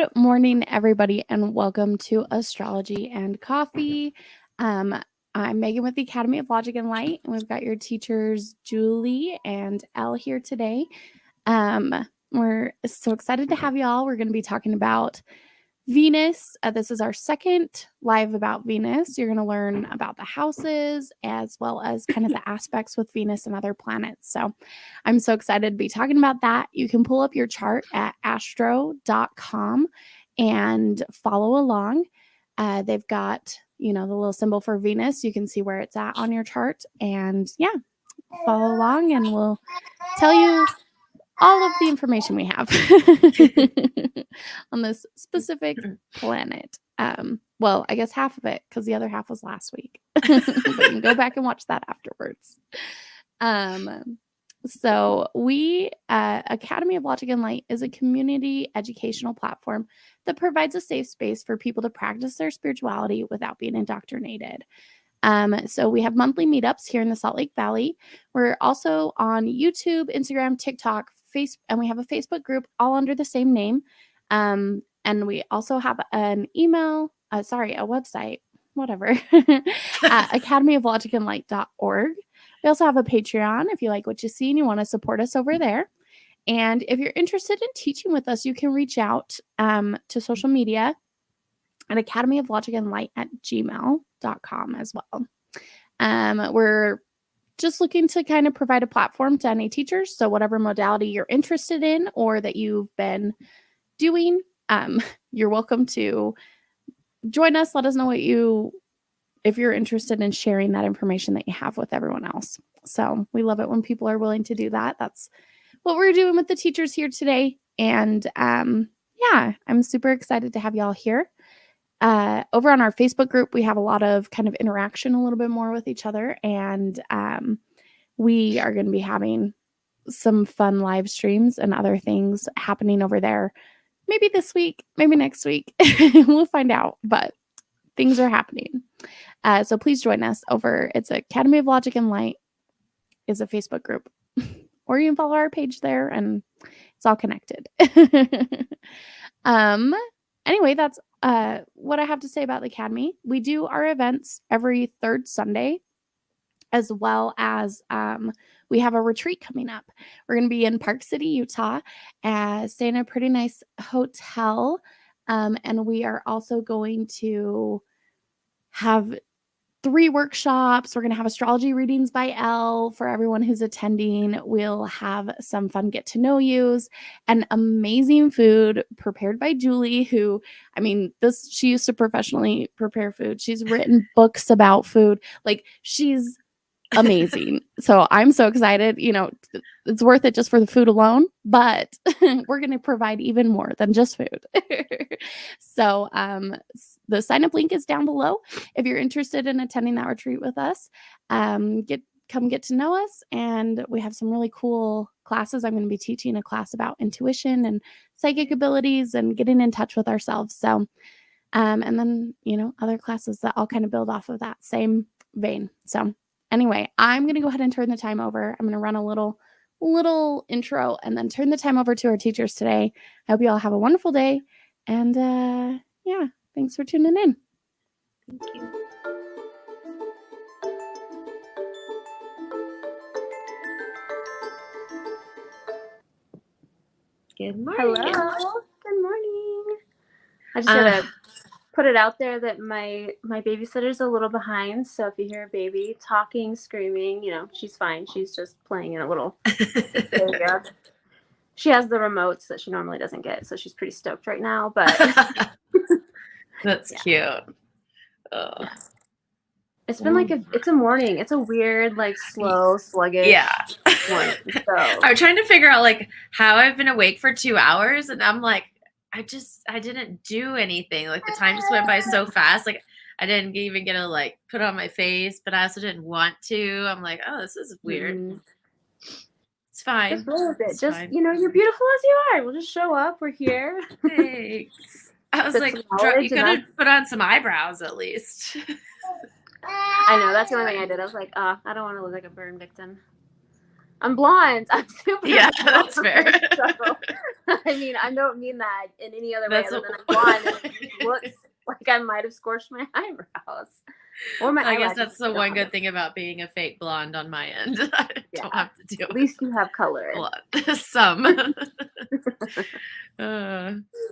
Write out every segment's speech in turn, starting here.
Good morning, everybody, and welcome to Astrology and Coffee. I'm Megan with the Academy of Logic and Light, and we've got your teachers, Julie and Elle, here today. We're so excited to have y'all. We're going to be talking about Venus. This is our second live about Venus. You're going to learn about the houses as well as kind of the aspects with Venus and other planets. So I'm so excited to be talking about that. You can pull up your chart at astro.com and follow along. They've got, the little symbol for Venus. You can see where it's at on your chart. And yeah, follow along and we'll tell you all of the information we have on this specific planet. Well, I guess half of it, because the other half was last week. But you can go back and watch that afterwards. So we, Academy of Logic and Light, is a community educational platform that provides a safe space for people to practice their spirituality without being indoctrinated. So we have monthly meetups here in the Salt Lake Valley. We're also on YouTube, Instagram, TikTok, and we have a Facebook group all under the same name. And we also have an email, a website, whatever, academyoflogicandlight.org. We also have a Patreon if you like what you see and you want to support us over there. And if you're interested in teaching with us, you can reach out to social media at academyoflogicandlight@gmail.com as well. We're just looking to kind of provide a platform to any teachers. So whatever modality you're interested in or that you've been doing, you're welcome to join us. Let us know if you're interested in sharing that information that you have with everyone else. So we love it when people are willing to do that. That's what we're doing with the teachers here today. And I'm super excited to have y'all here. Over on our Facebook group, we have a lot of kind of interaction a little bit more with each other. And we are going to be having some fun live streams and other things happening over there. Maybe this week, maybe next week. We'll find out. But things are happening. So please join us over. It's Academy of Logic and Light is a Facebook group. Or you can follow our page there and it's all connected. Anyway, that's what I have to say about the Academy. We do our events every third Sunday, as well as we have a retreat coming up. We're going to be in Park City, Utah, staying in a pretty nice hotel. And we are also going to have 3 workshops. We're going to have astrology readings by Elle for everyone who's attending. We'll have some fun get to know yous and amazing food prepared by Julie, who, she used to professionally prepare food. She's written books about food. Like, she's amazing. So I'm so excited. It's worth it just for the food alone, but we're going to provide even more than just food. So the sign up link is down below. If you're interested in attending that retreat with us, come get to know us. And we have some really cool classes. I'm going to be teaching a class about intuition and psychic abilities and getting in touch with ourselves. So, and then, other classes that all kind of build off of that same vein. So anyway, I'm going to go ahead and turn the time over. I'm going to run a little intro and then turn the time over to our teachers today. I hope you all have a wonderful day. And thanks for tuning in. Thank you. Good morning. Hello. Good morning. I just gotta put it out there that my babysitter's a little behind. So if you hear a baby talking, screaming, she's fine. She's just playing in a little area. She has the remotes that she normally doesn't get, so she's pretty stoked right now. But that's cute. Yeah. It's been it's a morning. It's a weird, slow, sluggish morning. So I'm trying to figure out how I've been awake for 2 hours, and I'm like, I didn't do anything. The time just went by so fast. I didn't even get to put on my face, but I also didn't want to. I'm like, oh, this is weird. Mm-hmm. It's fine. Just roll with it. You're beautiful as you are. We'll just show up. We're here. Thanks. I was like, you could have put on some eyebrows at least. I know. That's the only thing I did. I was like, I don't want to look like a burn victim. I'm blonde. I'm super Yeah, blonde. that's fair. So, I mean, I don't mean that in any other way That's other than I'm blonde and it looks like I might have scorched my eyebrows. Or my I guess eyelashes. that's the one good thing about being a fake blonde on my end. I don't have to deal At with least you have color. blonde. Some.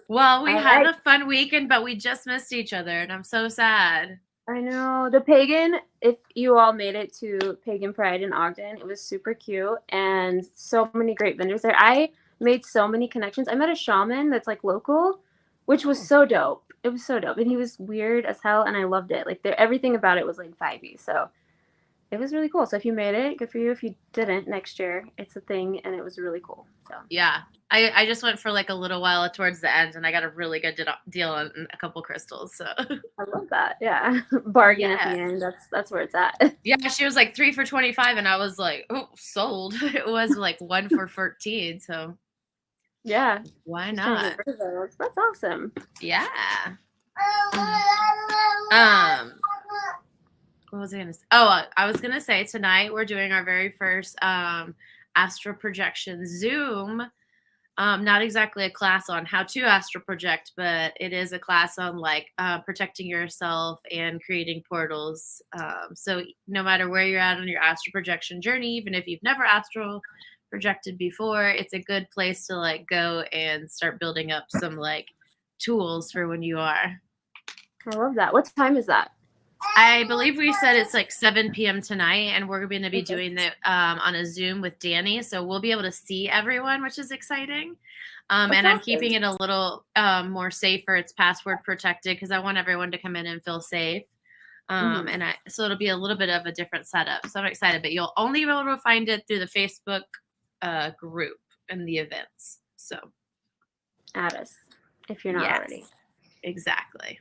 Well, we All had right. a fun weekend, but we just missed each other, and I'm so sad. I know. The Pagan, if you all made it to Pagan Pride in Ogden, it was super cute and so many great vendors there. I made so many connections. I met a shaman that's like local, which was so dope. It was so dope. And he was weird as hell and I loved it. Like everything about it was like vibey. So it was really cool. So if you made it, good for you. If you didn't, next year, it's a thing and it was really cool. So Yeah. I just went for like a little while towards the end, and I got a really good deal on a couple crystals. So I love that. Yeah. Bargain at the end. That's where it's at. yeah, she was like 3 for $25, and I was like, oh, sold. It was like 1 for 13. So Yeah. why Just trying to not? get rid of those. That's awesome. Yeah. What was I gonna say? Oh, I was gonna say tonight we're doing our very first astral projection Zoom. Not exactly a class on how to astral project, but it is a class on like protecting yourself and creating portals. So no matter where you're at on your astral projection journey, even if you've never astral projected before, it's a good place to like go and start building up some like tools for when you are. I love that. What time is that? I believe we said it's like 7 p.m. tonight, and we're going to be doing it on a Zoom with Danny, so we'll be able to see everyone, which is exciting. And I'm keeping it a little more safer. It's password protected because I want everyone to come in and feel safe. So it'll be a little bit of a different setup. So I'm excited, but you'll only be able to find it through the Facebook group and the events. So Add us if you're not already. Exactly.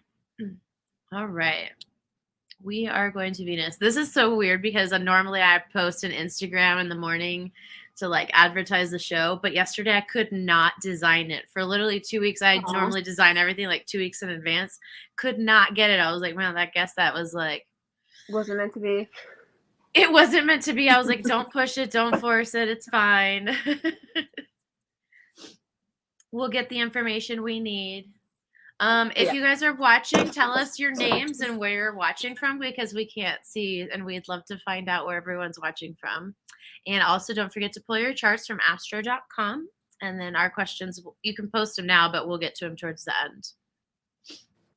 All right. We are going to Venus. This is so weird because normally I post an Instagram in the morning to like advertise the show, but yesterday I could not design it. For literally 2 weeks, I normally design everything like 2 weeks in advance. Could not get it. I was like, man, I guess that was like... Wasn't meant to be. It wasn't meant to be. I was like, don't push it. Don't force it. It's fine. We'll get the information we need. If you guys are watching, tell us your names and where you're watching from because we can't see and we'd love to find out where everyone's watching from. And also don't forget to pull your charts from astro.com. And then our questions, you can post them now, but we'll get to them towards the end.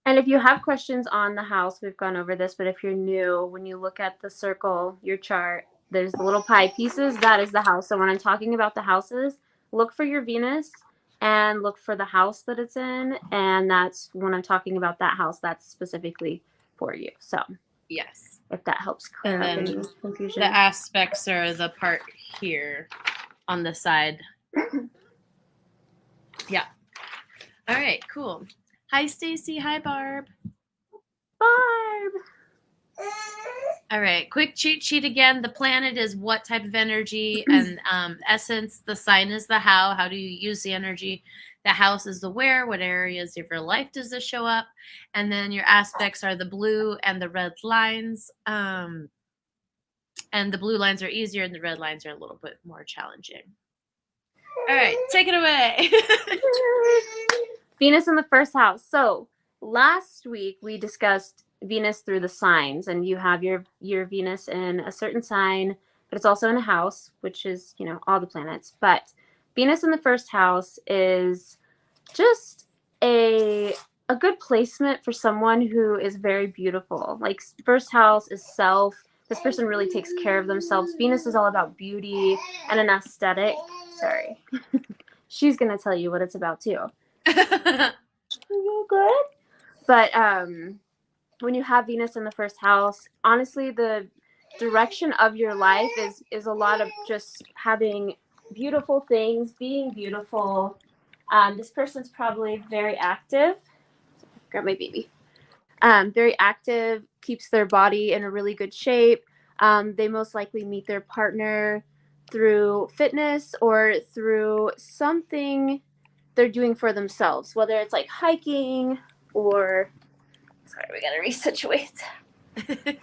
And if you have questions on the house, we've gone over this, but if you're new, when you look at the circle, your chart, there's the little pie pieces, that is the house. So when I'm talking about the houses, look for your Venus and look for the house that it's in. And that's when I'm talking about that house, that's specifically for you. So yes, if that helps clear up any confusion. The aspects are the part here on the side. Yeah. All right, cool. Hi, Stacy. Hi, Barb. Barb. All right, quick cheat sheet again. The planet is what type of energy, and essence. The sign is the how. How do you use the energy? The house is the where. What areas of your life does this show up? And then your aspects are the blue and the red lines. And the blue lines are easier, and the red lines are a little bit more challenging. All right, take it away. Venus in the first house. So last week we discussed Venus through the signs, and you have your Venus in a certain sign, but it's also in a house, which is, you know, all the planets. But Venus in the first house is just a good placement for someone who is very beautiful. Like first house is self. This person really takes care of themselves. Venus is all about beauty and an aesthetic. Sorry. She's going to tell you what it's about too. You good? But when you have Venus in the first house, honestly, the direction of your life is a lot of just having beautiful things, being beautiful. This person's probably very active. Grab my baby. Very active, keeps their body in a really good shape. They most likely meet their partner through fitness or through something they're doing for themselves, whether it's like hiking or, sorry, we gotta resituate.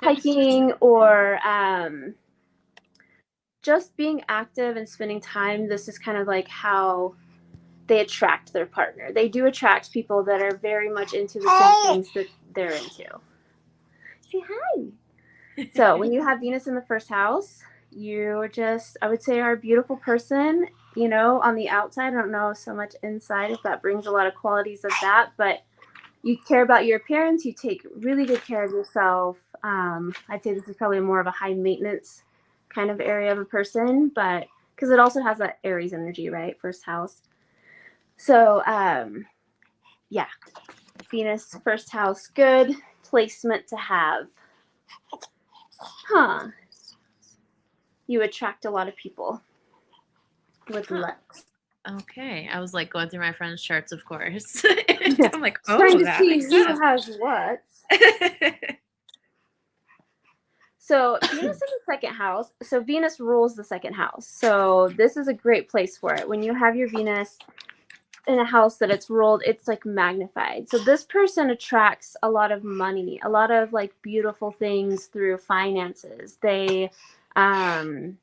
Hiking or just being active and spending time, this is kind of like how they attract their partner. They do attract people that are very much into the same things that they're into. Say hi. So when you have Venus in the first house, you just, I would say, are a beautiful person, you know, on the outside. I don't know so much inside if that brings a lot of qualities of that, but you care about your appearance. You take really good care of yourself. I'd say this is probably more of a high maintenance kind of area of a person, but because it also has that Aries energy, right? First house. So, yeah, Venus, first house, good placement to have. Huh. You attract a lot of people with looks. Okay. I was like going through my friends' charts, of course. Yeah. I'm like, Trying oh, to that see makes who sense. has what. So Venus in the second house. So Venus rules the second house. So this is a great place for it. When you have your Venus in a house that it's ruled, it's like magnified. So this person attracts a lot of money, a lot of like beautiful things through finances. They can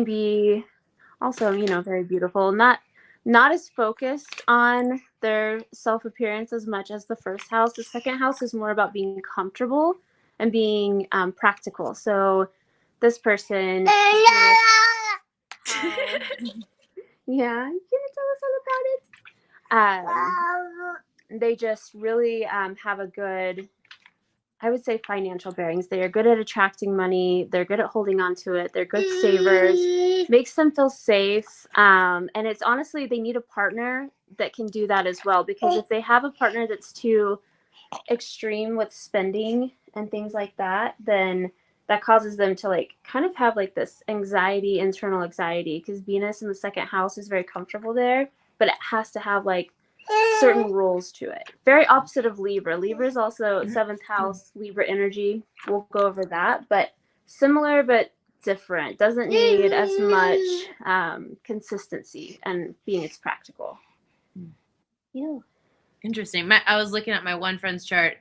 be also, you know, very beautiful. Not as focused on their self-appearance as much as the first house. The second house is more about being comfortable and being practical. So this person yeah, you gonna tell us all about it? They just really have a good, I would say, financial bearings. They are good at attracting money. They're good at holding on to it. They're good savers. Makes them feel safe. And it's honestly, they need a partner that can do that as well. Because if they have a partner that's too extreme with spending and things like that, then that causes them to like kind of have like this anxiety, internal anxiety. Because Venus in the second house is very comfortable there, but it has to have like certain rules to it. Very opposite of Libra. Libra is also seventh house Libra energy. We'll go over that, but similar but different. Doesn't need as much consistency and being as practical. Yeah. Interesting. I was looking at my one friend's chart.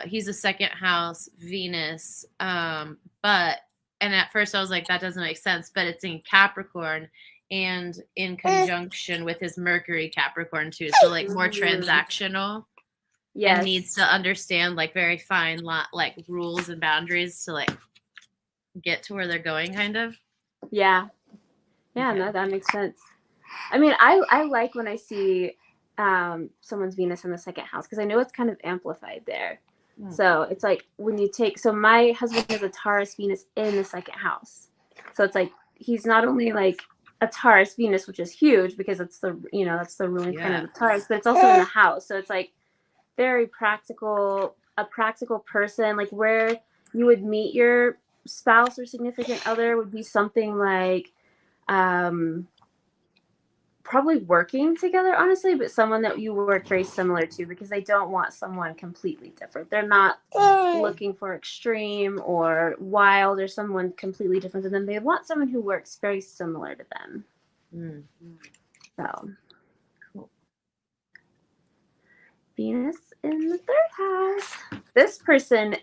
He's a second house Venus. But and at first I was like, that doesn't make sense, but it's in Capricorn and in conjunction with his Mercury Capricorn too. So like more transactional. Yes. And needs to understand like very fine like rules and boundaries to like get to where they're going, kind of. Yeah. Yeah, Okay. no, that makes sense. I mean, I like when I see someone's Venus in the second house because I know it's kind of amplified there. So it's like when you take, so my husband has a Taurus Venus in the second house. So it's like he's not only like a Taurus Venus, which is huge because it's the, you know, that's the ruling planet of Taurus, but it's also in the house. So it's like very practical, a practical person, like where you would meet your spouse or significant other would be something like probably working together, honestly, but someone that you work very similar to because they don't want someone completely different. They're not looking for extreme or wild or someone completely different than them. They want someone who works very similar to them. So, cool. Venus in the third house. This person,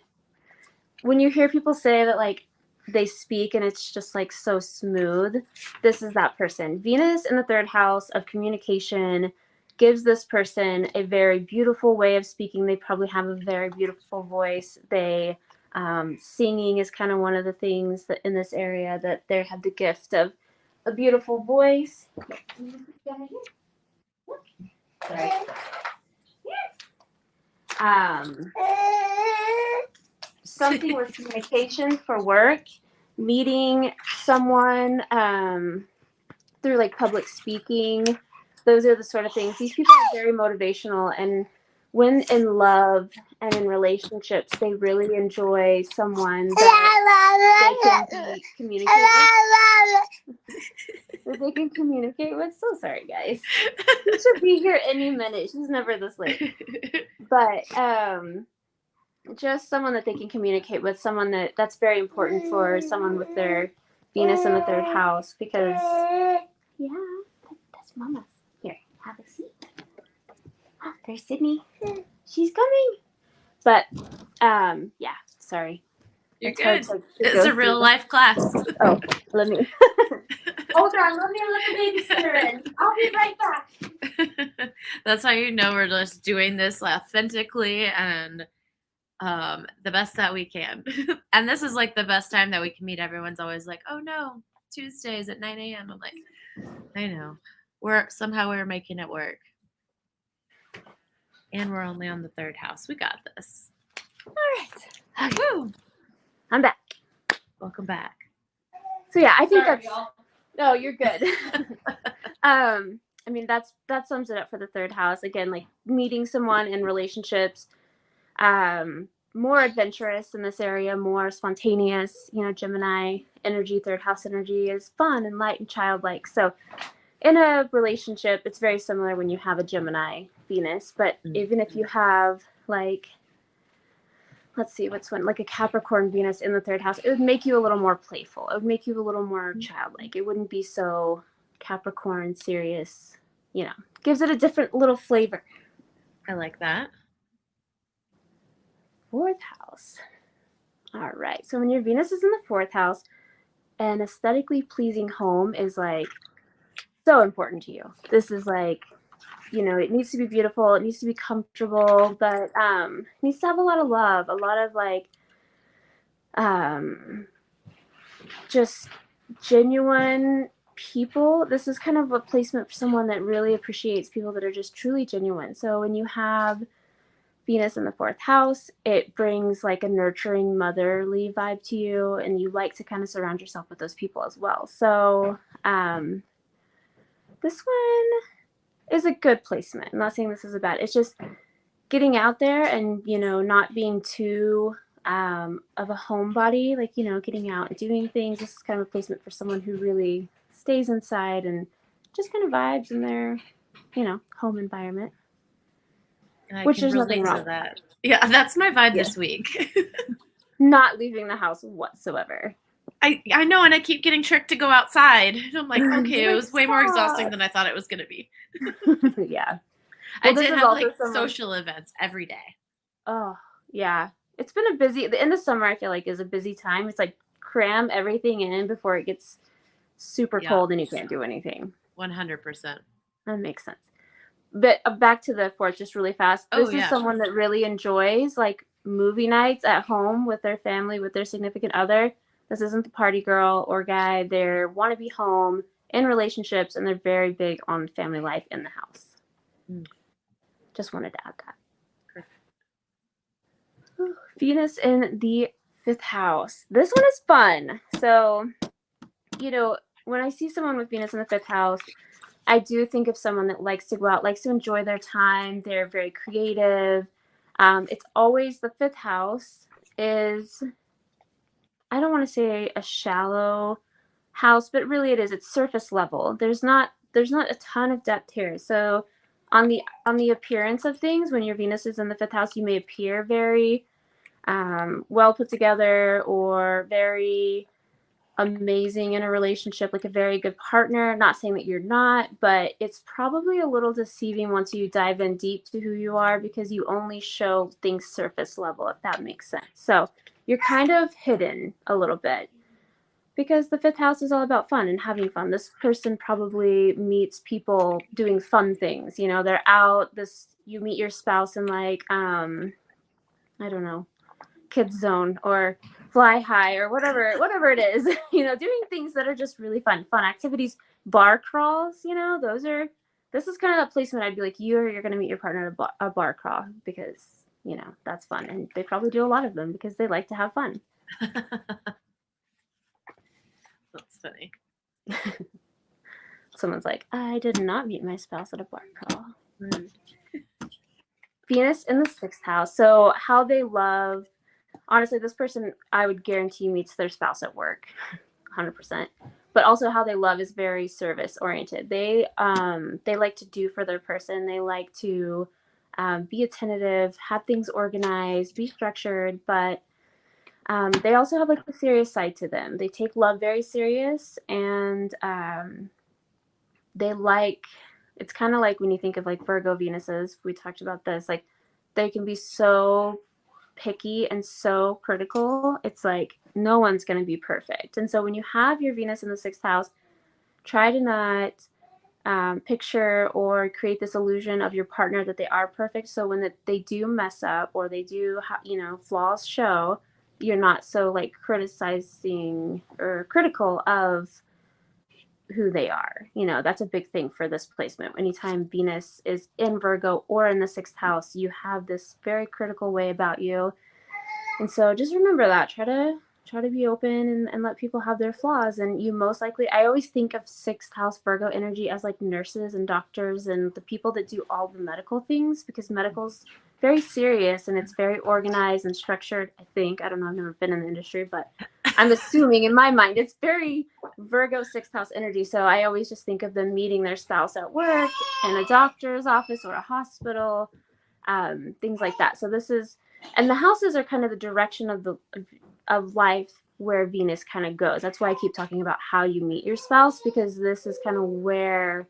when you hear people say that like they speak and it's just like so smooth, this is that person. Venus in the third house of communication gives this person a very beautiful way of speaking. They probably have a very beautiful voice. They singing is kind of one of the things that in this area that they have the gift of a beautiful voice. Sorry. Something with communication for work, meeting someone through like public speaking. Those are the sort of things. These people are very motivational, and when in love and in relationships, they really enjoy someone that they can communicate with. That they can communicate with. So sorry, guys. She should be here any minute. She's never this late. But just someone that they can communicate with, someone that's very important for someone with their Venus in the third house because, yeah, that's Mama's. Here, have a seat. Oh, there's Sydney. She's coming. But, yeah, sorry. You're It's hard good. to It's go a real through. life class. Oh, let me. Hold on, let me let the babysitter in. I'll be right back. That's how you know we're just doing this authentically and the best that we can. And this is like the best time that we can meet. Everyone's always like, oh no, Tuesdays at 9 a.m. I'm like, I know. We're making it work. And we're only on the third house. We got this. All right. Okay. Woo! I'm back. Welcome back. So yeah, I think Sorry, that's. y'all. No, you're good. I mean that sums it up for the third house. Again, like meeting someone in relationships, more adventurous in this area, more spontaneous. You know, Gemini energy, third house energy is fun and light and childlike. So in a relationship, it's very similar when you have a Gemini Venus, but even if you have like, let's see, what's one, like a Capricorn Venus in the third house, it would make you a little more playful. It would make you a little more childlike. It wouldn't be so Capricorn serious, you know, gives it a different little flavor. I like that. Fourth house. All right. So when your Venus is in the fourth house, an aesthetically pleasing home is like so important to you. This is like, you know, it needs to be beautiful, it needs to be comfortable, but it needs to have a lot of love, a lot of like just genuine people. This is kind of a placement for someone that really appreciates people that are just truly genuine. So when you have Venus in the fourth house, it brings like a nurturing motherly vibe to you, and you like to kind of surround yourself with those people as well. So this one is a good placement. I'm not saying this is a bad. It's just getting out there and, you know, not being too of a homebody, like, you know, getting out and doing things. This is kind of a placement for someone who really stays inside and just kind of vibes in their, you know, home environment. I Which can there's nothing relate wrong to with. that. Yeah, that's my vibe Yeah. this week. Not leaving the house whatsoever. I know, and I keep getting tricked to go outside. And I'm like, okay, it Like, was way more exhausting stop. than I thought it was going to be. Yeah. I Well, this did is have also like someone- social events every day. Oh, yeah. It's been a busy, the end of summer, I feel like, is a busy time. It's like cram everything in before it gets super Yeah. cold and you can't do anything. 100%. That makes sense. But back to the fourth, just really fast. Oh, This yeah. is someone that really enjoys like movie nights at home with their family, with their significant other. This isn't the party girl or guy. They want to be home in relationships, and they're very big on family life in the house. Just wanted to add that. Perfect. Venus in the fifth house. This one is fun. So, you know, when I see someone with Venus in the fifth house, I do think of someone that likes to go out, likes to enjoy their time. They're very creative. It's always the fifth house is, I don't want to say a shallow house, but really it is. It's surface level. There's not a ton of depth here. So on the appearance of things, when your Venus is in the fifth house, you may appear very well put together or very amazing in a relationship, like a very good partner. Not saying that you're not, but it's probably a little deceiving once you dive in deep to who you are, because you only show things surface level, if that makes sense. So you're kind of hidden a little bit, because the fifth house is all about fun and having fun. This person probably meets people doing fun things. You know, they're out, you meet your spouse in like I don't know, Kids Zone or Fly High or whatever it is, you know, doing things that are just really fun activities, bar crawls, you know, this is kind of that placement I'd be like, you're going to meet your partner at a bar crawl, because, you know, that's fun. And they probably do a lot of them because they like to have fun. That's funny. Someone's like, I did not meet my spouse at a bar crawl. Venus in the sixth house. So how they love, honestly, this person, I would guarantee, meets their spouse at work, 100%. But also how they love is very service oriented. They like to do for their person. They like to be attentive, have things organized, be structured, but they also have like a serious side to them. They take love very serious, and they like, it's kind of like when you think of like Virgo Venuses, we talked about this, like they can be so picky and so critical. It's like no one's going to be perfect. And so when you have your Venus in the 6th house, try to not picture or create this illusion of your partner that they are perfect. So when they do mess up or they do, flaws show, you're not so like criticizing or critical of who they are. That's a big thing for this placement. Anytime Venus is in Virgo or in the 6th house, you have this very critical way about you. And so just remember that. Try to be open and let people have their flaws. And you most likely, I always think of 6th house Virgo energy as like nurses and doctors and the people that do all the medical things, because medical's very serious and it's very organized and structured. I think, I don't know, I've never been in the industry, but I'm assuming in my mind it's very Virgo 6th house energy. So I always just think of them meeting their spouse at work, in a doctor's office or a hospital, things like that. So and the houses are kind of the direction of life where Venus kind of goes. That's why I keep talking about how you meet your spouse, because this is kind of where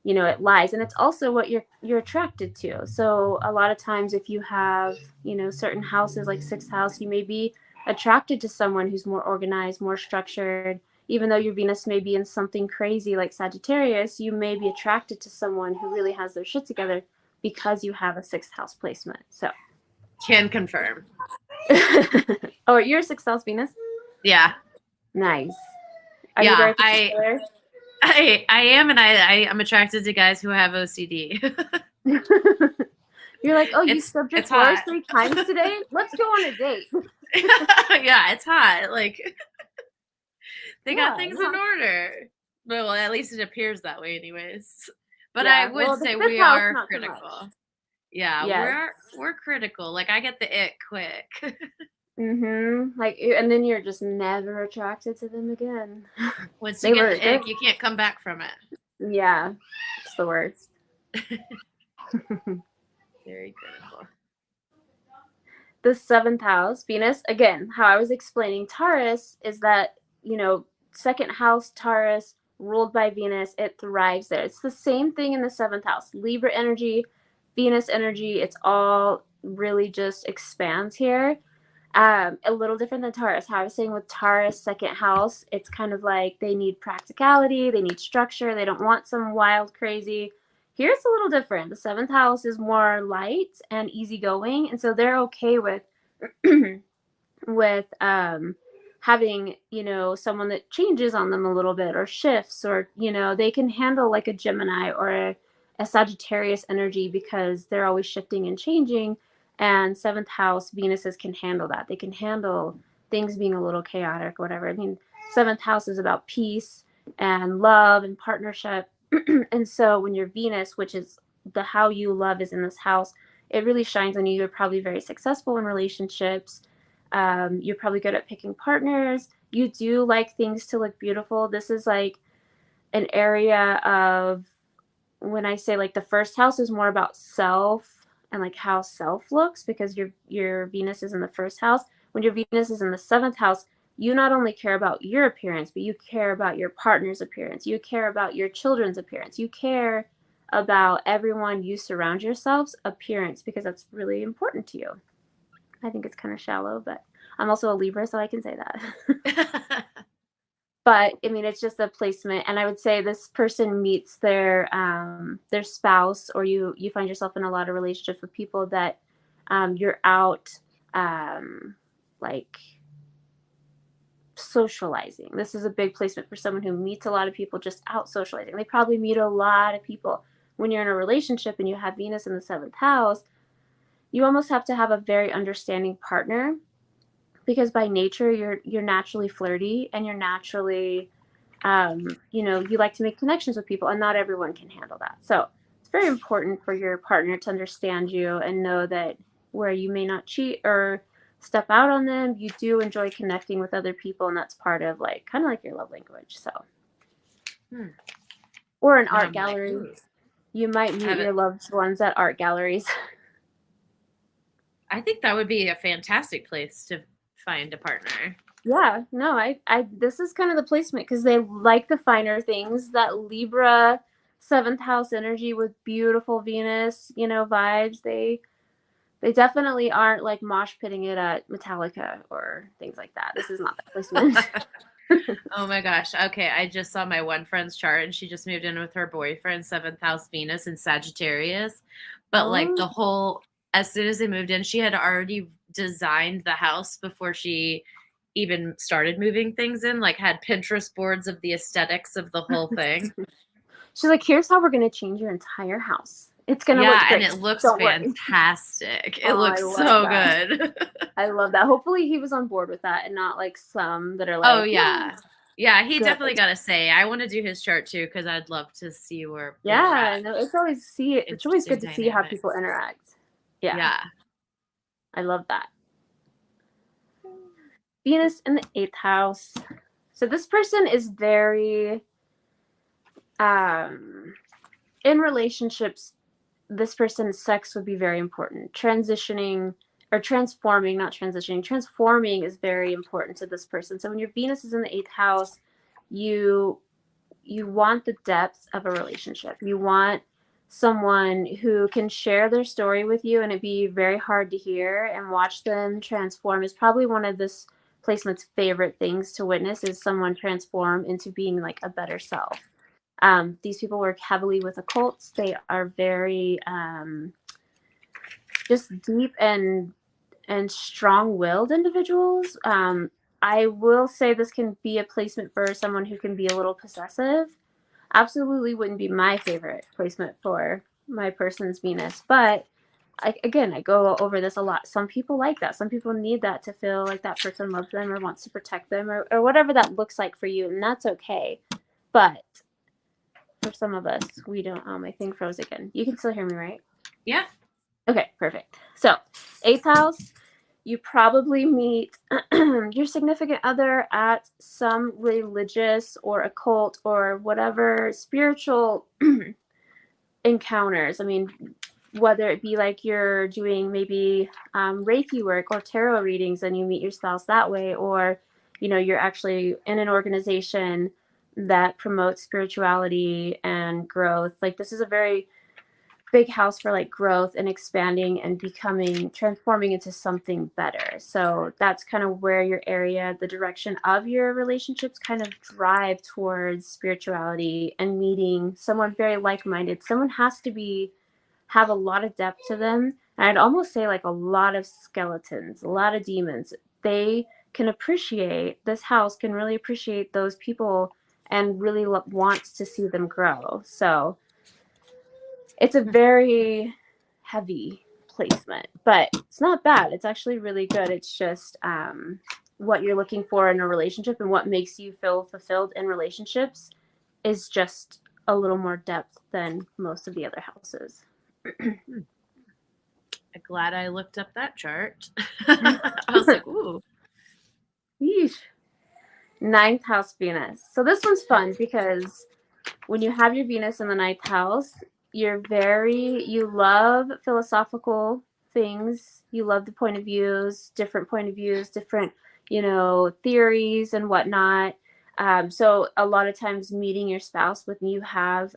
it lies, and it's also what you're attracted to. So a lot of times if you have certain houses like 6th house, you may be attracted to someone who's more organized, more structured. Even though your Venus may be in something crazy like Sagittarius, you may be attracted to someone who really has their shit together because you have a 6th house placement. So can confirm. Oh, you're a 6th house Venus? Yeah. Nice. Are you very particular? I am, and I'm attracted to guys who have OCD. You're like, oh, you stubbed your toes 3 times today? Let's go on a date. Yeah, it's hot. Like, they got things in order. Well, at least it appears that way anyways. But I would say we are critical. So yeah, yes. We're critical. Like, I get the ick quick. Like, and then you're just never attracted to them again. Once you get the ick, you can't come back from it. Yeah, it's the worst. Very critical. The 7th house, Venus, again, how I was explaining Taurus is that, 2nd house Taurus ruled by Venus, it thrives there. It's the same thing in the 7th house. Libra energy, Venus energy, it's all really just expands here. A little different than Taurus. How I was saying with Taurus 2nd house, it's kind of like they need practicality, they need structure, they don't want some wild, crazy. Here it's a little different. The 7th house is more light and easygoing, and so they're okay with having someone that changes on them a little bit or shifts, or they can handle like a Gemini or a Sagittarius energy because they're always shifting and changing. And 7th house Venuses can handle that. They can handle things being a little chaotic or whatever. I mean, 7th house is about peace and love and partnership. And so when your Venus, which is how you love, is in this house, it really shines on you. You're probably very successful in relationships. You're probably good at picking partners. You do like things to look beautiful. This is like an area of, when I say like the 1st house is more about self and like how self looks, because your Venus is in the 1st house. When your Venus is in the 7th house, you not only care about your appearance, but you care about your partner's appearance. You care about your children's appearance. You care about everyone you surround yourselves' appearance, because that's really important to you. I think it's kind of shallow, but I'm also a Libra, so I can say that. But I mean, it's just a placement, and I would say this person meets their spouse, or you find yourself in a lot of relationships with people that you're out like socializing. This is a big placement for someone who meets a lot of people just out socializing. They probably meet a lot of people. When you're in a relationship and you have Venus in the 7th house, you almost have to have a very understanding partner, because by nature you're naturally flirty and you're naturally you like to make connections with people, and not everyone can handle that. So it's very important for your partner to understand you and know that where you may not cheat or step out on them, you do enjoy connecting with other people, and that's part of like kind of like your love language. So or an art gallery, you might meet your loved ones at art galleries. I think that would be a fantastic place to find a partner. Yeah, no, I this is kind of the placement, because they like the finer things. That Libra 7th house energy with beautiful Venus, vibes. They They definitely aren't like mosh pitting it at Metallica or things like that. This is not that placement. Oh my gosh. Okay. I just saw my one friend's chart and she just moved in with her boyfriend, 7th house Venus in Sagittarius. But like the whole, as soon as they moved in, she had already designed the house before she even started moving things in, like had Pinterest boards of the aesthetics of the whole thing. She's like, here's how we're going to change your entire house. It's going to look Yeah, and great. it looks Don't worry. fantastic. It Oh, looks I love so that. good. I love that. Hopefully he was on board with that and not like some that are like, Oh yeah. Yeah, he Good. definitely got to say. I want to do his chart too because I'd love to see where they're yeah, at. no, it's always good to see how dynamics. people interact. Yeah. Yeah. I love that. Venus in the 8th house. So this person is very in relationships, this person's sex would be very important. Transforming is very important to this person. So when your Venus is in the 8th house, you want the depth of a relationship. You want someone who can share their story with you and it be very hard to hear, and watch them transform is probably one of this placement's favorite things to witness, is someone transform into being like a better self. These people work heavily with occults. They are very just deep and strong-willed individuals. I will say this can be a placement for someone who can be a little possessive. Absolutely wouldn't be my favorite placement for my person's Venus, but I go over this a lot. Some people like that. Some people need that to feel like that person loves them or wants to protect them, or whatever that looks like for you, and that's okay. But for some of us, we don't. My thing froze again. You can still hear me, right? Yeah. Okay, perfect. So 8th house, you probably meet your significant other at some religious or occult or whatever spiritual encounters. I mean, whether it be like you're doing maybe Reiki work or tarot readings and you meet your spouse that way, or, you're actually in an organization that promotes spirituality and growth. Like, this is a very big house for like growth and expanding and transforming into something better. So that's kind of where your area, the direction of your relationships kind of drive towards spirituality and meeting someone very like-minded. Someone has to have a lot of depth to them. And I'd almost say like a lot of skeletons, a lot of demons. They can appreciate, this house can really appreciate those people and really wants to see them grow. So it's a very heavy placement, but it's not bad. It's actually really good. It's just what you're looking for in a relationship and what makes you feel fulfilled in relationships is just a little more depth than most of the other houses. I'm glad I looked up that chart. I was like, ooh. Yeesh. 9th house Venus. So this one's fun because when you have your Venus in the 9th house, you love philosophical things. You love the different point of views, different, theories and whatnot. So a lot of times meeting your spouse when you have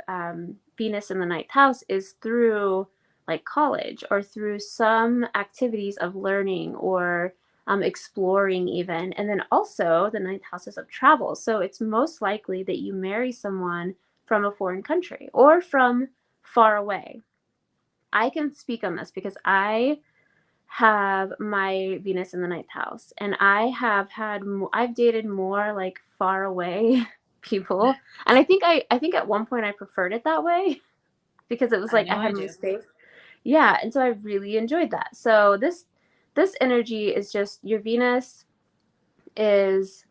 Venus in the 9th house is through like college or through some activities of learning or exploring even. And then also the 9th house is of travel. So it's most likely that you marry someone from a foreign country or from far away. I can speak on this because I have my Venus in the 9th house, and I've dated more like far away people, and I think at one point I preferred it that way because it was like I had my space. Yeah, and so I really enjoyed that. So this energy is just, your Venus is,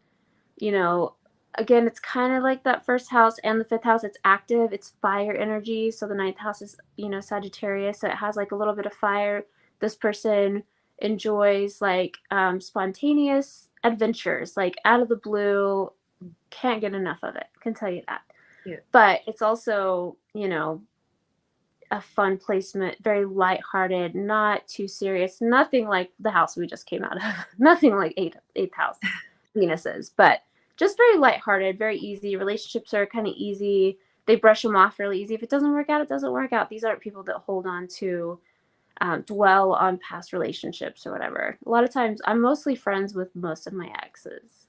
again, it's kind of like that 1st house and the 5th house. It's active. It's fire energy. So the 9th house is, Sagittarius. So it has like a little bit of fire. This person enjoys like spontaneous adventures, like out of the blue. Can't get enough of it. Can tell you that. Yeah. But it's also, a fun placement, very lighthearted, not too serious. Nothing like the house we just came out of. Nothing like 8th house Venuses, but just very lighthearted, very easy. Relationships are kind of easy. They brush them off really easy. If it doesn't work out, it doesn't work out. These aren't people that hold on to dwell on past relationships or whatever. A lot of times I'm mostly friends with most of my exes.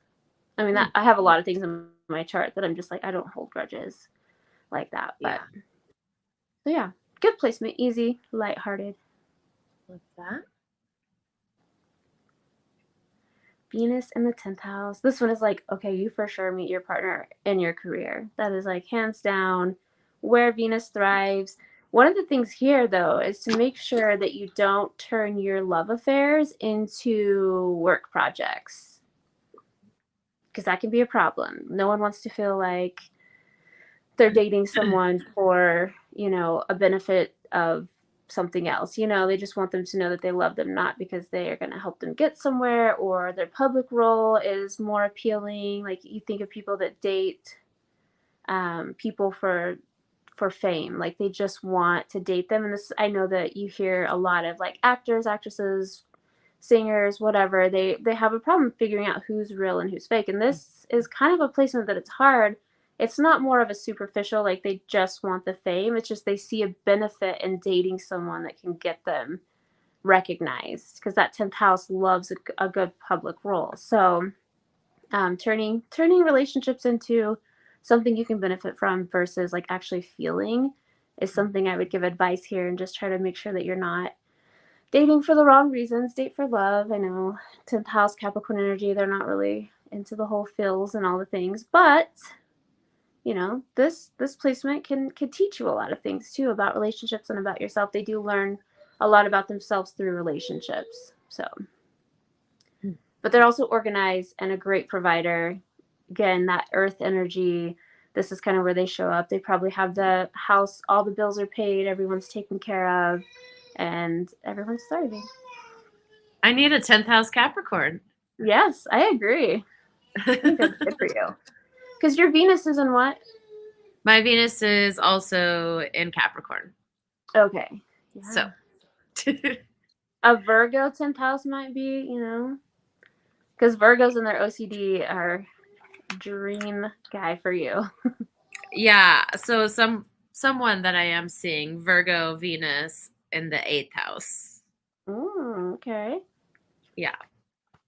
I mean, I have a lot of things in my chart that I'm just like, I don't hold grudges like that. But so yeah, good placement, easy, lighthearted. What's that? Venus in the 10th house. This one is like, okay, you for sure meet your partner in your career. That is like hands down where Venus thrives. One of the things here, though, is to make sure that you don't turn your love affairs into work projects, because that can be a problem. No one wants to feel like they're dating someone for, a benefit of something else. They just want them to know that they love them, not because they are going to help them get somewhere or their public role is more appealing. Like, you think of people that date people for fame, like they just want to date them. And this, I know that you hear a lot of like actors, actresses, singers, whatever, they have a problem figuring out who's real and who's fake. And this is kind of a placement that it's hard. It's not more of a superficial, like they just want the fame. It's just they see a benefit in dating someone that can get them recognized, because that 10th house loves a good public role. So turning relationships into something you can benefit from versus like actually feeling is something I would give advice here, and just try to make sure that you're not dating for the wrong reasons. Date for love. I know 10th house Capricorn energy, they're not really into the whole feels and all the things, but this placement can teach you a lot of things too about relationships and about yourself. They do learn a lot about themselves through relationships. So, but they're also organized and a great provider. Again, that earth energy, this is kind of where they show up. They probably have the house, all the bills are paid, everyone's taken care of, and everyone's thriving. I need a 10th house Capricorn. Yes, I agree. I think that's good for you. Because your Venus is in what? My Venus is also in Capricorn. Okay. Yeah. So. A Virgo 10th house might be, because Virgos and their OCD are dream guy for you. Yeah. So someone that I am seeing, Virgo Venus in the 8th house. Okay. Yeah.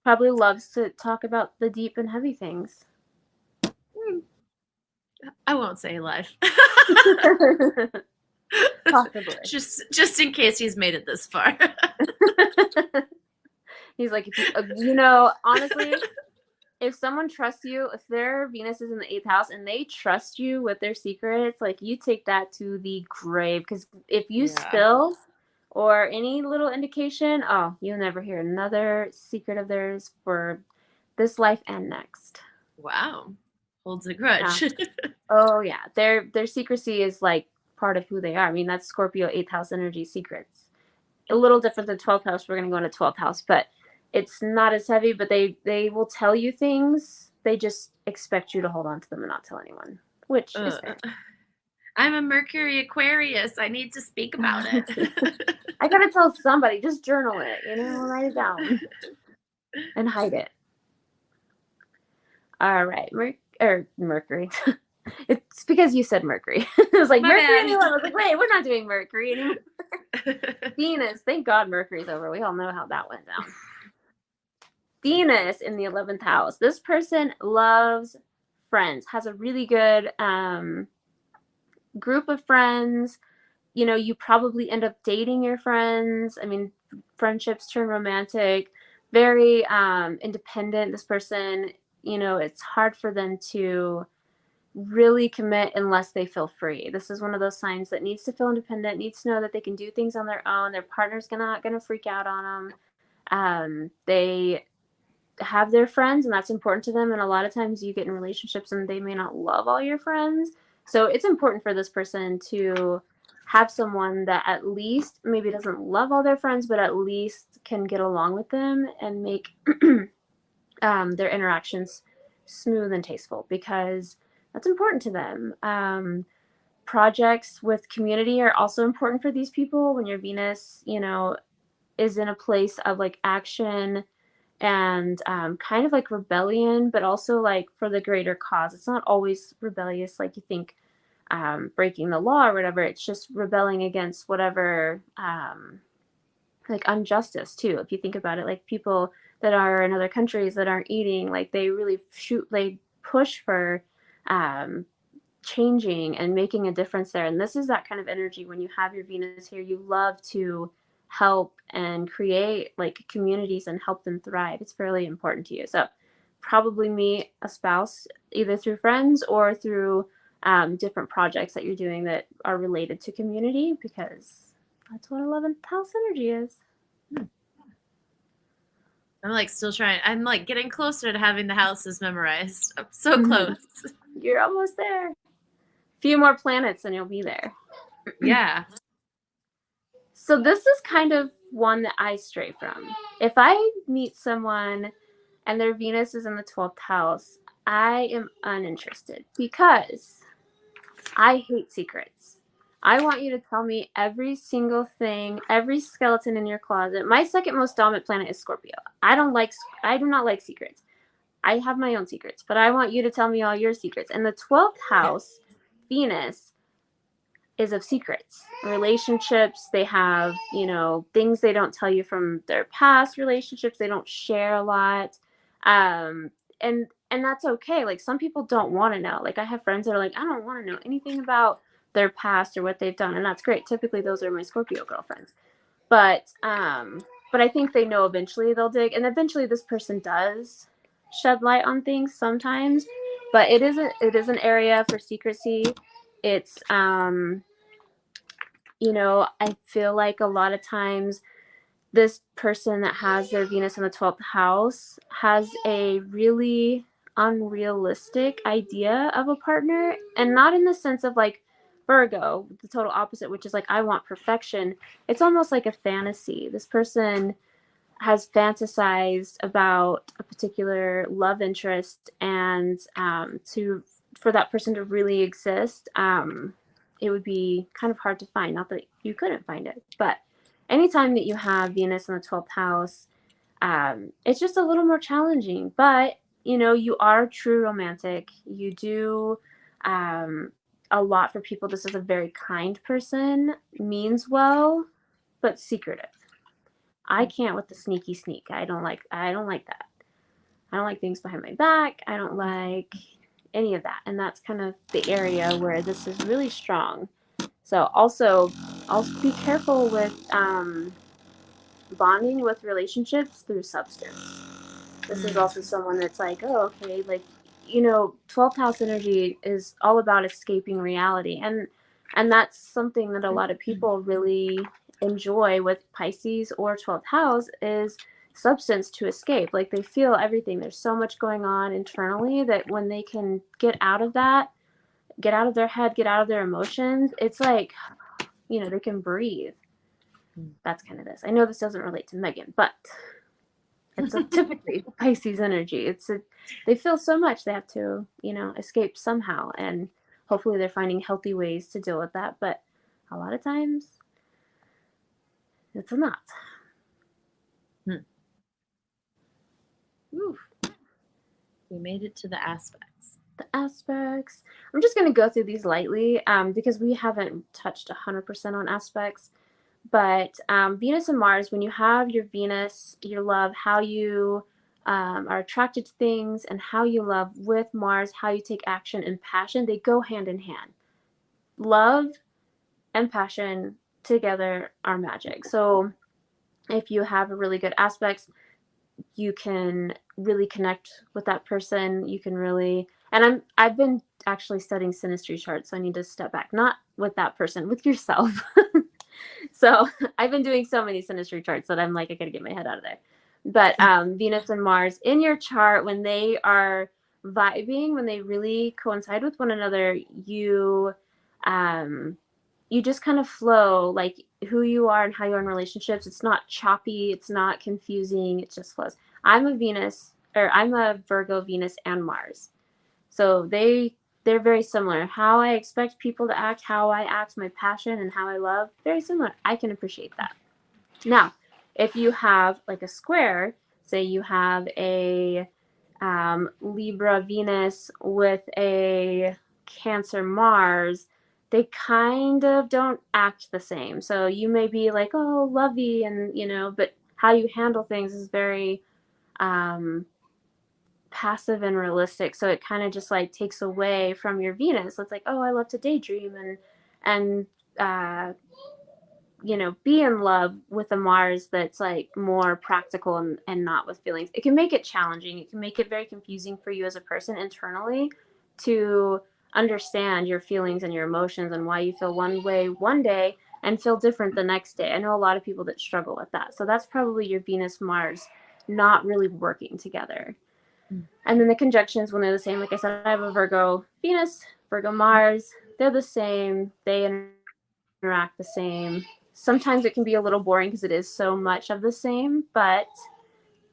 Probably loves to talk about the deep and heavy things. I won't say life. Possibly. Just in case he's made it this far. He's like, honestly, if someone trusts you, if their Venus is in the 8th house and they trust you with their secrets, like you take that to the grave. Because if you spill or any little indication, you'll never hear another secret of theirs for this life and next. Wow. Holds a grudge. Oh yeah. Their secrecy is like part of who they are. I mean, that's Scorpio 8th house energy secrets. A little different than 12th house. We're going to go into 12th house, but it's not as heavy, but they will tell you things. They just expect you to hold on to them and not tell anyone, which is fair. I'm a Mercury Aquarius. I need to speak about it. I got to tell somebody, just journal it, write it down and hide it. All right. Mercury. It's because you said Mercury. It was like, Mercury. I was like, wait, we're not doing Mercury anymore. Venus. Thank God Mercury's over. We all know how that went down. Venus in the 11th house. This person loves friends, has a really good group of friends. You probably end up dating your friends. I mean, friendships turn romantic, very independent. This person, it's hard for them to really commit unless they feel free. This is one of those signs that needs to feel independent, needs to know that they can do things on their own. Their partner's not gonna freak out on them. They have their friends, and that's important to them. And a lot of times you get in relationships and they may not love all your friends. So it's important for this person to have someone that at least maybe doesn't love all their friends, but at least can get along with them and make their interactions smooth and tasteful, because that's important to them. Projects with community are also important for these people. When your Venus, is in a place of like action and kind of like rebellion, but also like for the greater cause. It's not always rebellious like you think, breaking the law or whatever. It's just rebelling against whatever like injustice too. If you think about it, like people that are in other countries that aren't eating, like they really they push for changing and making a difference there. And this is that kind of energy. When you have your Venus here, you love to help and create like communities and help them thrive. It's fairly important to you. So probably meet a spouse either through friends or through different projects that you're doing that are related to community, because that's what 11th house energy is. I'm like still trying. I'm like getting closer to having the houses memorized. I'm so close. You're almost there. Few more planets and you'll be there. Yeah. So this is kind of one that I stray from. If I meet someone and their Venus is in the 12th house, I am uninterested because I hate secrets. I want you to tell me every single thing, every skeleton in your closet. My second most dominant planet is Scorpio. I do not like secrets. I have my own secrets, but I want you to tell me all your secrets. And the 12th house, Venus, is of secrets, relationships. They have, things they don't tell you from their past relationships. They don't share a lot. And that's okay. Like some people don't want to know. Like I have friends that are like, I don't want to know anything about their past or what they've done. And that's great. Typically those are my Scorpio girlfriends. But I think they know eventually they'll dig, and eventually this person does shed light on things sometimes, but it is an area for secrecy. It's I feel like a lot of times this person that has their Venus in the 12th house has a really unrealistic idea of a partner, and not in the sense of like Virgo, the total opposite, which is like, I want perfection. It's almost like a fantasy. This person has fantasized about a particular love interest, and for that person to really exist, it would be kind of hard to find. Not that you couldn't find it, but anytime that you have Venus in the 12th house, it's just a little more challenging. But you are a true romantic. You do a lot for people. This is a very kind person, means well, but secretive. I can't with the sneaky sneak. I don't like that. I don't like things behind my back. I don't like any of that. And that's kind of the area where this is really strong. So also be careful with bonding with relationships through substance. This is also someone that's like, oh, okay, like, 12th house energy is all about escaping reality. And that's something that a lot of people really enjoy with Pisces or 12th house is substance to escape. Like they feel everything. There's so much going on internally that when they can get out of that, get out of their head, get out of their emotions, it's like, they can breathe. That's kind of this. I know this doesn't relate to Megan, but it's a typically Pisces energy. They feel so much, they have to, escape somehow. And hopefully they're finding healthy ways to deal with that. But a lot of times it's not. Ooh. We made it to the aspects. I'm just going to go through these lightly because we haven't touched 100% on aspects. But Venus and Mars, when you have your Venus, your love, how you are attracted to things, and how you love with Mars, how you take action and passion, they go hand in hand. Love and passion together are magic. So if you have a really good aspects, you can really connect with that person. You can really, and I've been actually studying synastry charts, so I need to step back, not with that person, with yourself. So I've been doing so many synastry charts that I'm like, I gotta get my head out of there. But Venus and Mars in your chart, when they are vibing, when they really coincide with one another, you just kind of flow, like who you are and how you are in relationships. It's not choppy, it's not confusing, it just flows. I'm a Virgo, Venus, and Mars. So they're very similar. How I expect people to act, how I act, my passion, and how I love, very similar. I can appreciate that. Now, if you have like a square, say you have a Libra Venus with a Cancer Mars, they kind of don't act the same. So you may be like, oh, lovey, and but how you handle things is very passive and realistic. So it kind of just like takes away from your Venus. It's like, oh, I love to daydream and be in love with a Mars that's like more practical and not with feelings. It can make it challenging. It can make it very confusing for you as a person internally to understand your feelings and your emotions and why you feel one way one day and feel different the next day. I know a lot of people that struggle with that. So that's probably your Venus Mars not really working together. And then the conjunctions, when they're the same, like I said, I have a Virgo Venus, Virgo Mars. They're the same. They interact the same. Sometimes it can be a little boring because it is so much of the same, but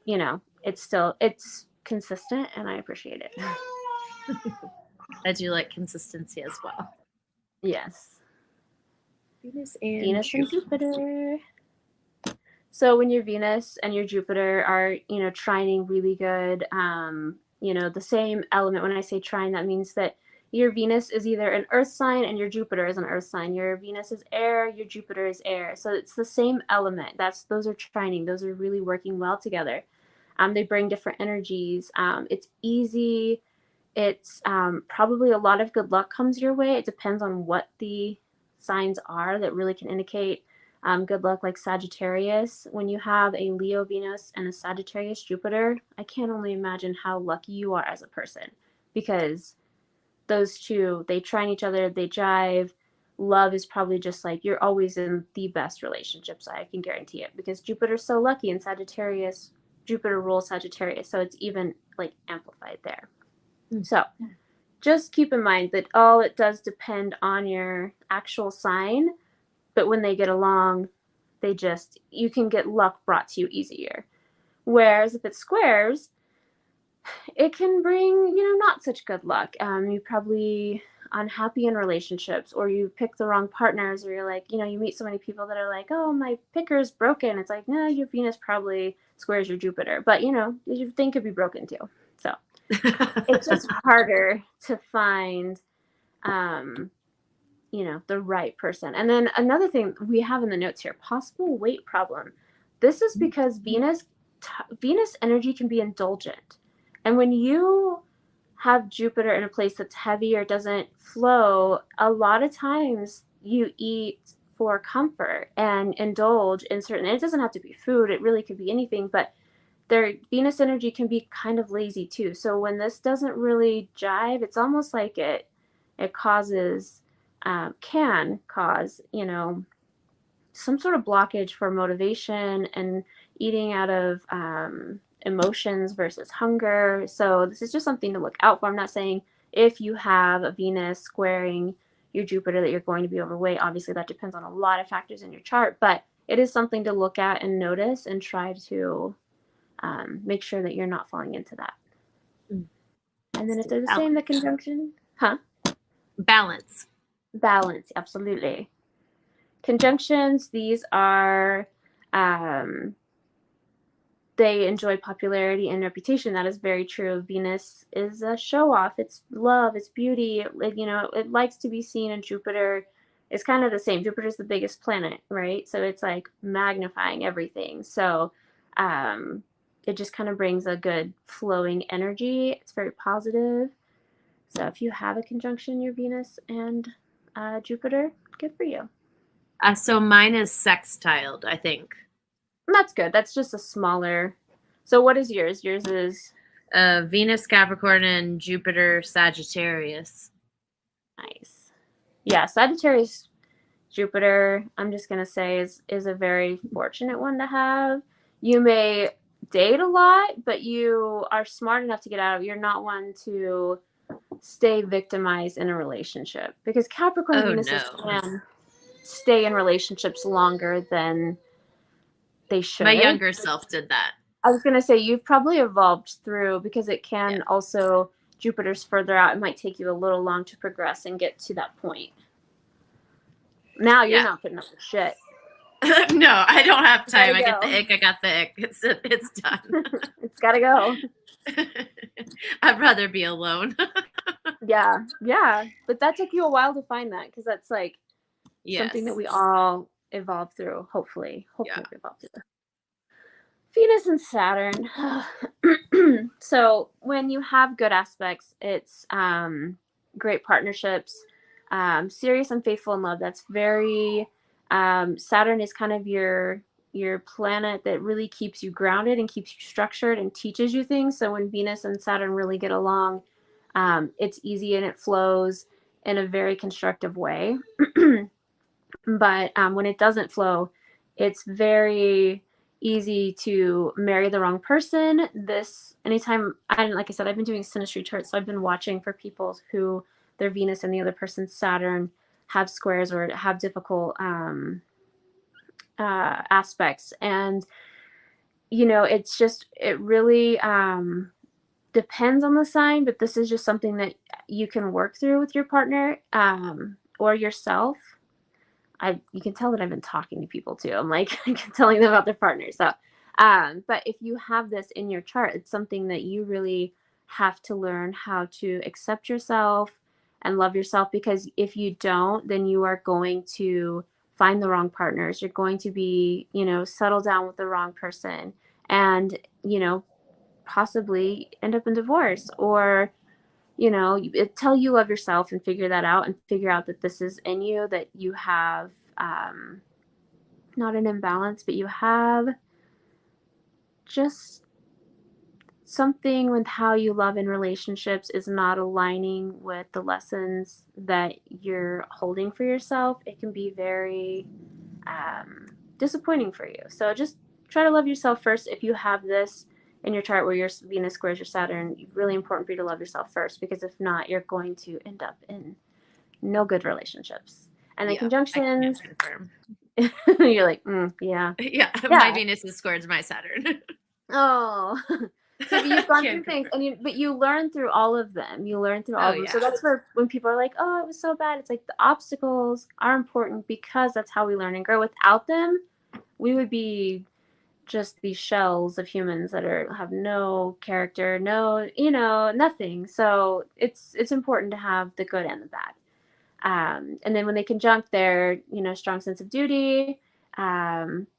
it's consistent and I appreciate it. I do like consistency as well. Yes. Venus and Jupiter. So when your Venus and your Jupiter are, trining really good, the same element, when I say trine, that means that your Venus is either an earth sign and your Jupiter is an earth sign. Your Venus is air, your Jupiter is air. So it's the same element. Those are trining. Those are really working well together. They bring different energies. It's easy. It's probably a lot of good luck comes your way. It depends on what the signs are that really can indicate good luck, like Sagittarius. When you have a Leo Venus and a Sagittarius Jupiter, I can't only imagine how lucky you are as a person, because those two, they trine each other, they jive. Love is probably just like you're always in the best relationships. I can guarantee it, because Jupiter's so lucky in Sagittarius. Jupiter rules Sagittarius, so it's even like amplified there. So just keep in mind that all it does depend on your actual sign, but when they get along, you can get luck brought to you easier. Whereas if it's squares, it can bring, not such good luck. You probably unhappy in relationships, or you pick the wrong partners, or you're like, you meet so many people that are like, oh, my picker's broken. It's like, no, your Venus probably squares your Jupiter, but your thing could be broken too. So it's just harder to find, the right person. And then another thing we have in the notes here, possible weight problem. This is because Venus energy can be indulgent. And when you have Jupiter in a place that's heavy or doesn't flow, a lot of times you eat for comfort and indulge in certain, it doesn't have to be food, it really could be anything, but their Venus energy can be kind of lazy too. So when this doesn't really jive, it's almost like it causes, can cause, some sort of blockage for motivation and eating out of emotions versus hunger. So this is just something to look out for. I'm not saying if you have a Venus squaring your Jupiter that you're going to be overweight. Obviously, that depends on a lot of factors in your chart, but it is something to look at and notice and try to make sure that you're not falling into that. And then if they're the same, the conjunction, Balance, absolutely. Conjunctions, these are, they enjoy popularity and reputation. That is very true. Venus is a show off. It's love, it's beauty. It likes to be seen, and Jupiter is kind of the same. Jupiter is the biggest planet, right? So it's like magnifying everything. So it just kind of brings a good flowing energy. It's very positive. So if you have a conjunction, your Venus and Jupiter, good for you. So mine is sextiled, I think. That's good. That's just a smaller. So what is yours? Yours is Venus Capricorn and Jupiter Sagittarius. Nice. Yeah, Sagittarius Jupiter, I'm just going to say, is a very fortunate one to have. You may date a lot, but you are smart enough to get out of it. You're not one to stay victimized in a relationship, because Capricorn Venuses can stay in relationships longer than they should. My younger self did that. I was going to say, you've probably evolved through, because it can also, Jupiter's further out. It might take you a little long to progress and get to that point. Now you're not putting up with shit. No, I don't have time. I get the ick. I got the ick. It's done. It's got to go. I'd rather be alone. Yeah. But that took you a while to find that, because that's like something that Yes. we all evolve through. Hopefully Yeah. we evolve through. Venus and Saturn. So when you have good aspects, it's great partnerships, serious and faithful in love. That's very Saturn is kind of your planet that really keeps you grounded and keeps you structured and teaches you things. So when Venus and Saturn really get along, it's easy and it flows in a very constructive way. But when it doesn't flow, it's very easy to marry the wrong person. Like I said, I've been doing synastry charts, so I've been watching for people who their Venus and the other person's Saturn have squares or have difficult aspects. And, it really depends on the sign, but this is just something that you can work through with your partner or yourself. You can tell that I've been talking to people too. I'm like telling them about their partners. So, but if you have this in your chart, it's something that you really have to learn how to accept yourself and love yourself, because if you don't, then you are going to find the wrong partners. You're going to be, settle down with the wrong person and, possibly end up in divorce, or until you love yourself and figure that out and figure out that this is in you, that you have not an imbalance, but you have just something with how you love in relationships is not aligning with the lessons that you're holding for yourself. It can be very disappointing for you. So just try to love yourself first. If you have this in your chart where your Venus squares your Saturn, it's really important for you to love yourself first, because if not, you're going to end up in no good relationships. And the conjunctions, you're like, yeah. Yeah, my Venus is squared my Saturn. Oh, so you've gone through things, but you learn through all of them. You learn through all of them. So that's where when people are like, "Oh, it was so bad," it's like the obstacles are important, because that's how we learn and grow. Without them, we would be just these shells of humans that have no character, no, nothing. So it's important to have the good and the bad. And then when they conjunct their, strong sense of duty,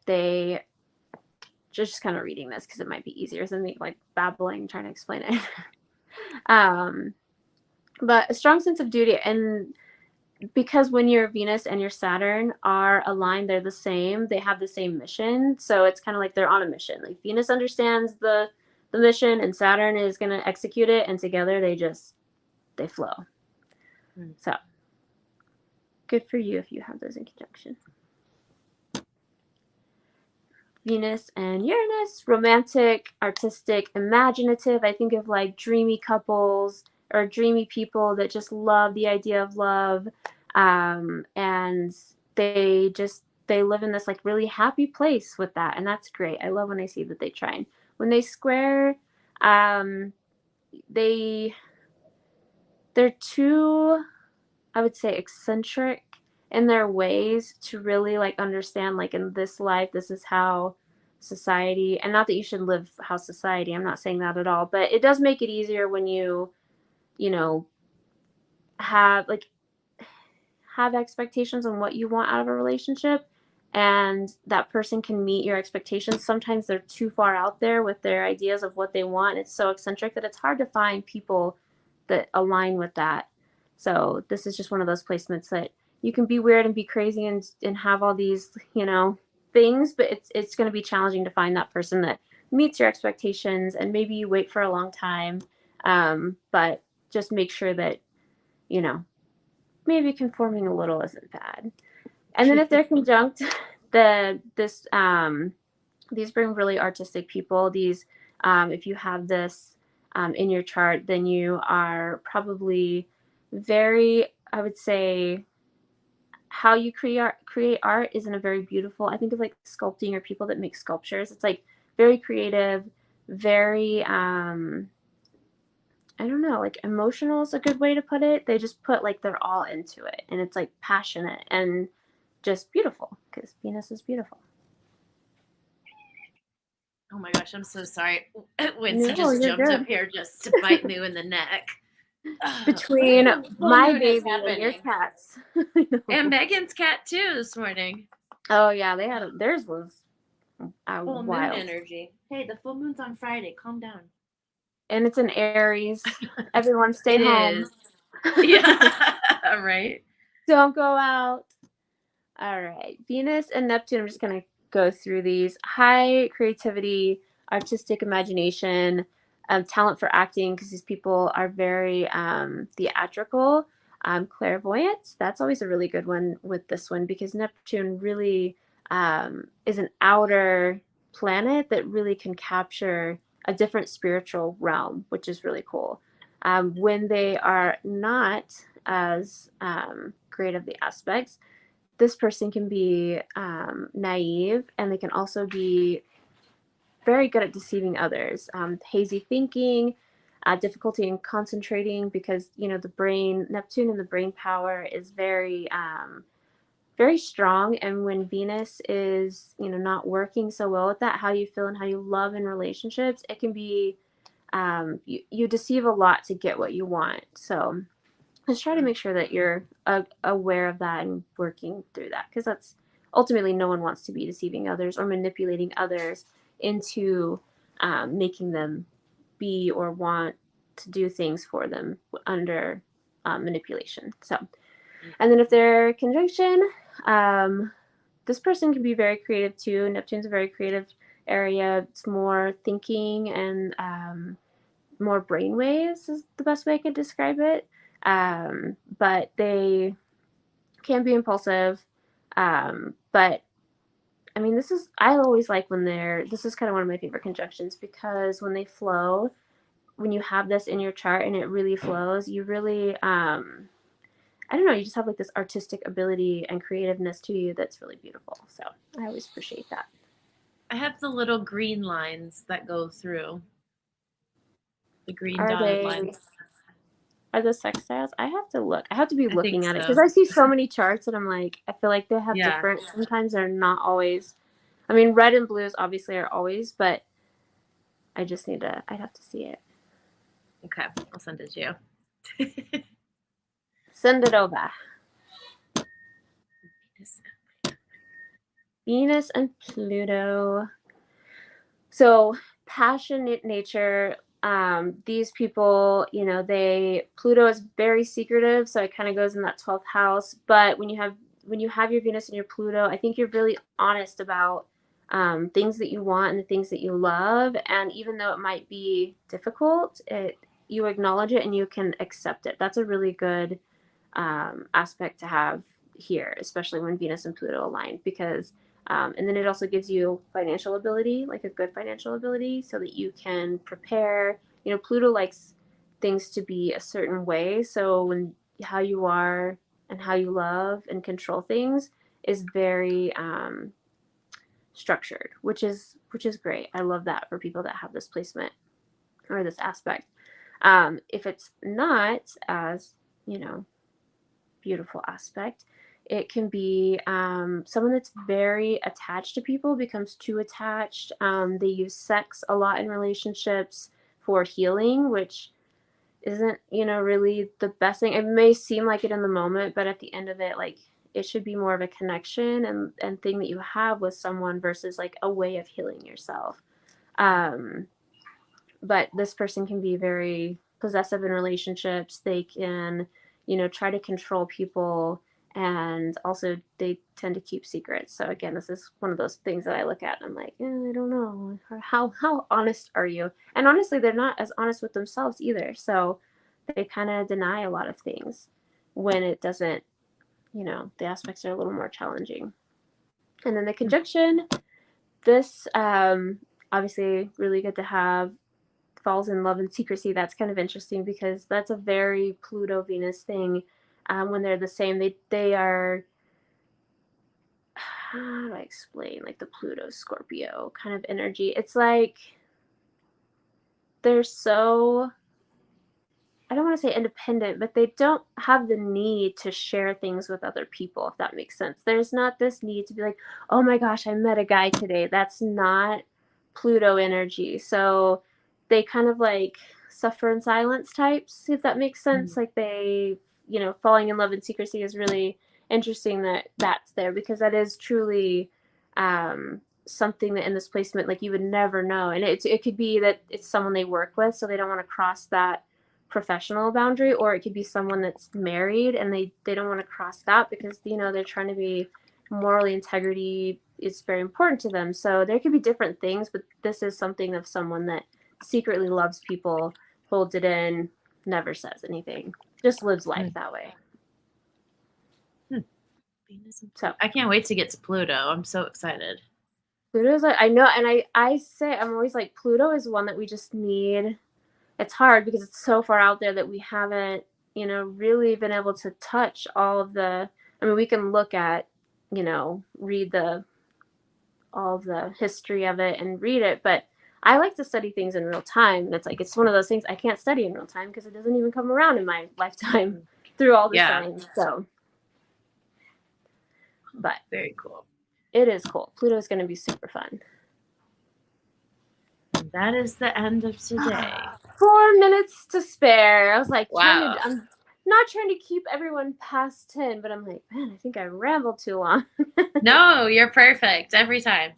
they just kind of reading this because it might be easier than me like babbling, trying to explain it. But a strong sense of duty, and because when your Venus and your Saturn are aligned, they're the same. They have the same mission. So it's kind of like they're on a mission. Like Venus understands the mission, and Saturn is going to execute it. And together they flow. So good for you if you have those in conjunction. Venus and Uranus, romantic, artistic, imaginative. I think of like dreamy couples or dreamy people that just love the idea of love. And they live in this like really happy place with that. And that's great. I love when I see that they trine. When they square, they're too, I would say, eccentric in their ways to really like understand, like, in this life, this is how society, and not that you should live how society, I'm not saying that at all, but it does make it easier when you have expectations on what you want out of a relationship, and that person can meet your expectations. Sometimes they're too far out there with their ideas of what they want. It's so eccentric that it's hard to find people that align with that. So this is just one of those placements that you can be weird and be crazy and have all these, things, but it's going to be challenging to find that person that meets your expectations, and maybe you wait for a long time. But just make sure that, maybe conforming a little isn't bad. And then if they're conjunct, these bring really artistic people. These, if you have this in your chart, then you are probably very, I would say, how you create art is in a very beautiful, I think of like sculpting or people that make sculptures. It's like very creative, very, I don't know, like emotional is a good way to put it. They just put like they're all into it, and it's like passionate and just beautiful, because Venus is beautiful. Oh my gosh, I'm so sorry. Winston just jumped up here just to bite me in the neck. Between Full my moon is baby and your happening. cats. And Megan's cat too this morning. Oh yeah, theirs was Full moon wild. energy. Hey, the full moon's on Friday. Calm down. And it's an Aries. Everyone stay It home. is. Yeah, right. Don't go out. All right. Venus and Neptune, I'm just going to go through these. High creativity, artistic imagination, talent for acting, because these people are very theatrical, clairvoyant. That's always a really good one with this one, because Neptune really is an outer planet that really can capture a different spiritual realm, which is really cool. When they are not as great of the aspects, this person can be naive, and they can also be very good at deceiving others. Hazy thinking, difficulty in concentrating, because the brain, Neptune and the brain power is very very strong. And when Venus is not working so well with that, how you feel and how you love in relationships, it can be you deceive a lot to get what you want. So just try to make sure that you're aware of that and working through that, because that's ultimately, no one wants to be deceiving others or manipulating others into making them be or want to do things for them under manipulation. So, and then if they're conjunction, this person can be very creative too. Neptune's a very creative area. It's more thinking and more brainwaves is the best way I could describe it. But they can be impulsive. But I mean, I always like when this is kind of one of my favorite conjunctions, because when they flow, when you have this in your chart and it really flows, you really, I don't know, you just have like this artistic ability and creativeness to you that's really beautiful. So I always appreciate that. I have the little green lines that go through. The green Are dotted they lines. Are those sextiles? I have to look. I have to be I think looking at it, so. because I see so many charts and I'm like, I feel like they have Yeah. different. Sometimes they're not always. I mean, red and blues obviously are always, but I just I'd have to see it. Okay, I'll send it to you. Send it over. Venus and Pluto. So passionate nature. These people, Pluto is very secretive, so it kind of goes in that 12th house. But when you have your Venus and your Pluto, I think you're really honest about things that you want and the things that you love. And even though it might be difficult, you acknowledge it and you can accept it. That's a really good aspect to have here, especially when Venus and Pluto align, because and then it also gives you financial ability, like a good financial ability, so that you can prepare. Pluto likes things to be a certain way, so when how you are and how you love and control things is very structured, which is great. I love that for people that have this placement or this aspect. If it's not as beautiful aspect, it can be someone that's very attached to people, becomes too attached. They use sex a lot in relationships for healing, which isn't really the best thing. It may seem like it in the moment, but at the end of it, like, it should be more of a connection and thing that you have with someone versus like a way of healing yourself. But this person can be very possessive in relationships. They can try to control people, and also they tend to keep secrets. So again, this is one of those things that I look at and I'm like, I don't know, how honest are you? And honestly, they're not as honest with themselves either, so they kind of deny a lot of things when it doesn't, the aspects are a little more challenging. And then the conjunction, this obviously really good to have. Falls in love and secrecy. That's kind of interesting, because that's a very Pluto Venus thing. When they're the same, they are, how do I explain, like the Pluto Scorpio kind of energy. It's like they're so, I don't want to say independent, but they don't have the need to share things with other people, if that makes sense. There's not this need to be like, oh my gosh, I met a guy today. That's not Pluto energy. So they kind of like suffer in silence types, if that makes sense. Like they, falling in love in secrecy is really interesting that that's there, because that is truly something that in this placement, like you would never know. And it could be that it's someone they work with, so they don't want to cross that professional boundary, or it could be someone that's married and they don't want to cross that because, they're trying to be morally, integrity is very important to them. So there could be different things, but this is something of someone that secretly loves people, holds it in, never says anything, just lives life that way. So I can't wait to get to Pluto. I'm so excited. Pluto's like, I know, and I say, I'm always like, Pluto is one that we just need. It's hard because it's so far out there that we haven't, really been able to touch all of the, I mean, we can look at, read all the history of it and read it, but I like to study things in real time. And it's one of those things I can't study in real time because it doesn't even come around in my lifetime through all the signs. So, but very cool. It is cool. Pluto is going to be super fun. And that is the end of today. 4 minutes to spare. I was like, wow. I'm not trying to keep everyone past 10, but I'm like, man, I think I rambled too long. No, you're perfect every time.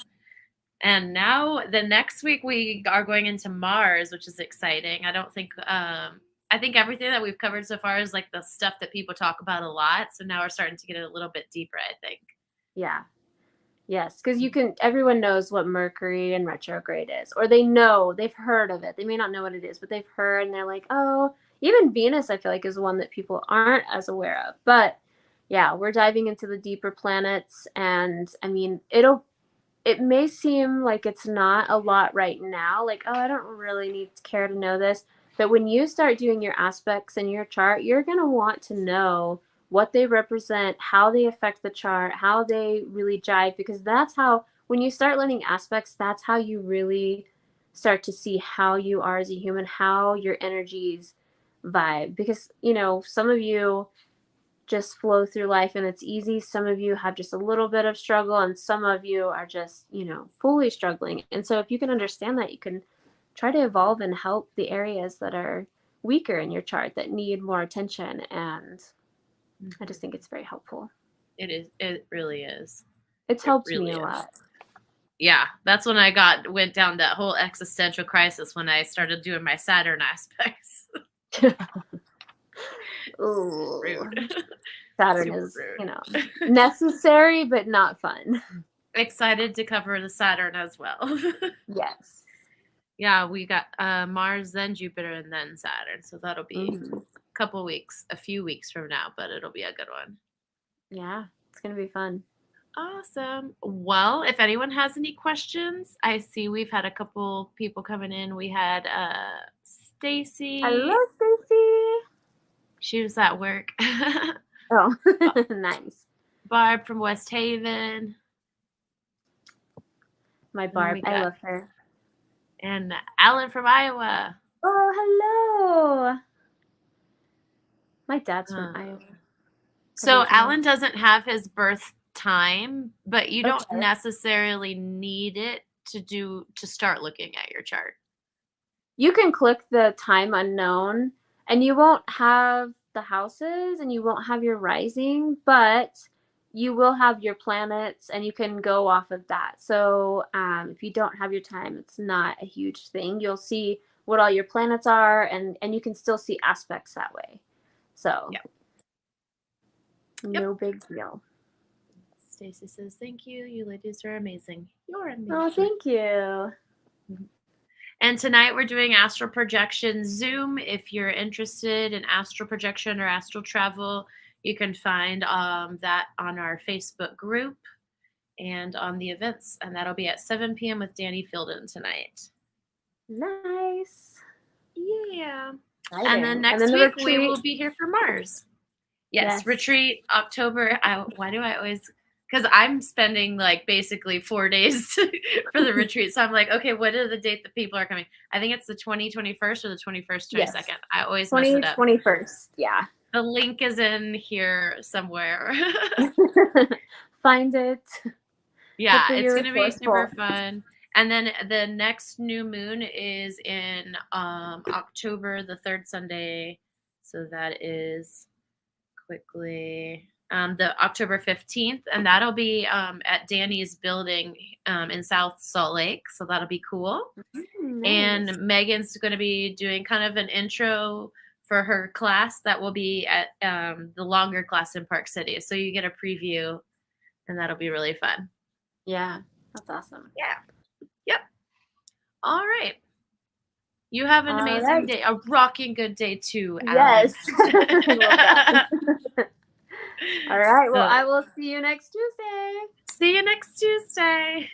And now the next week we are going into Mars, which is exciting. I don't think, I think everything that we've covered so far is like the stuff that people talk about a lot. So now we're starting to get a little bit deeper, I think. Yeah. Yes, because everyone knows what Mercury and retrograde is, or they've heard of it. They may not know what it is, but they've heard, and they're like, oh, even Venus, I feel like, is one that people aren't as aware of. But yeah, we're diving into the deeper planets, and I mean, it may seem like it's not a lot right now, like, oh, I don't really care to know this. But when you start doing your aspects in your chart, you're going to want to know what they represent, how they affect the chart, how they really jive, because that's how, when you start learning aspects, that's how you really start to see how you are as a human, how your energies vibe. Because, some of you just flow through life and it's easy. Some of you have just a little bit of struggle, and some of you are just, fully struggling. And so if you can understand that, you can try to evolve and help the areas that are weaker in your chart that need more attention. And I just think it's very helpful. It is. It really is. It's helped me a lot. Yeah, that's when I went down that whole existential crisis when I started doing my Saturn aspects. Ooh. Rude. Saturn Super is, rude. Necessary but not fun. Excited to cover the Saturn as well. Yes. Yeah, we got Mars, then Jupiter, and then Saturn. So that'll be a few weeks from now, but it'll be a good one. Yeah, it's going to be fun. Awesome. Well, if anyone has any questions, I see we've had a couple people coming in. We had Stacy. Hello, Stacy. She was at work. Oh, nice. Barb from West Haven. My Barb, I love her. And Alan from Iowa. Oh, hello. My dad's from Iowa. So Alan doesn't have his birth time, but you don't necessarily need it to start looking at your chart. You can click the time unknown and you won't have the houses and you won't have your rising, but you will have your planets and you can go off of that. So if you don't have your time, it's not a huge thing. You'll see what all your planets are and you can still see aspects that way. So no big deal. Stacy says, thank you. You ladies are amazing. You're amazing. Oh, thank you. And tonight we're doing astral projection Zoom. If you're interested in astral projection or astral travel, you can find that on our Facebook group and on the events. And that'll be at 7 p.m. with Danny Fielden tonight. Nice. Yeah. And then next week we will be here for Mars. Yes. Retreat October. Why do I always... Because I'm spending like basically 4 days for the retreat. So I'm like, okay, what are the date that people are coming? I think it's the 21st or the 21st, 22nd. Yes. I always mess it up. 21st, yeah. The link is in here somewhere. Find it. Yeah, it's going to be super fun. And then the next new moon is in October, the third Sunday. So that is quickly the October 15th, and that'll be at Danny's building in South Salt Lake. So that'll be cool. Nice. And Megan's going to be doing kind of an intro for her class that will be at the longer class in Park City. So you get a preview, and that'll be really fun. Yeah, that's awesome. Yeah. Yep. All right. You have an All amazing right. day, a rocking good day too, Yes. Ellen. I love that. All right. Well, So- I will see you next Tuesday. See you next Tuesday.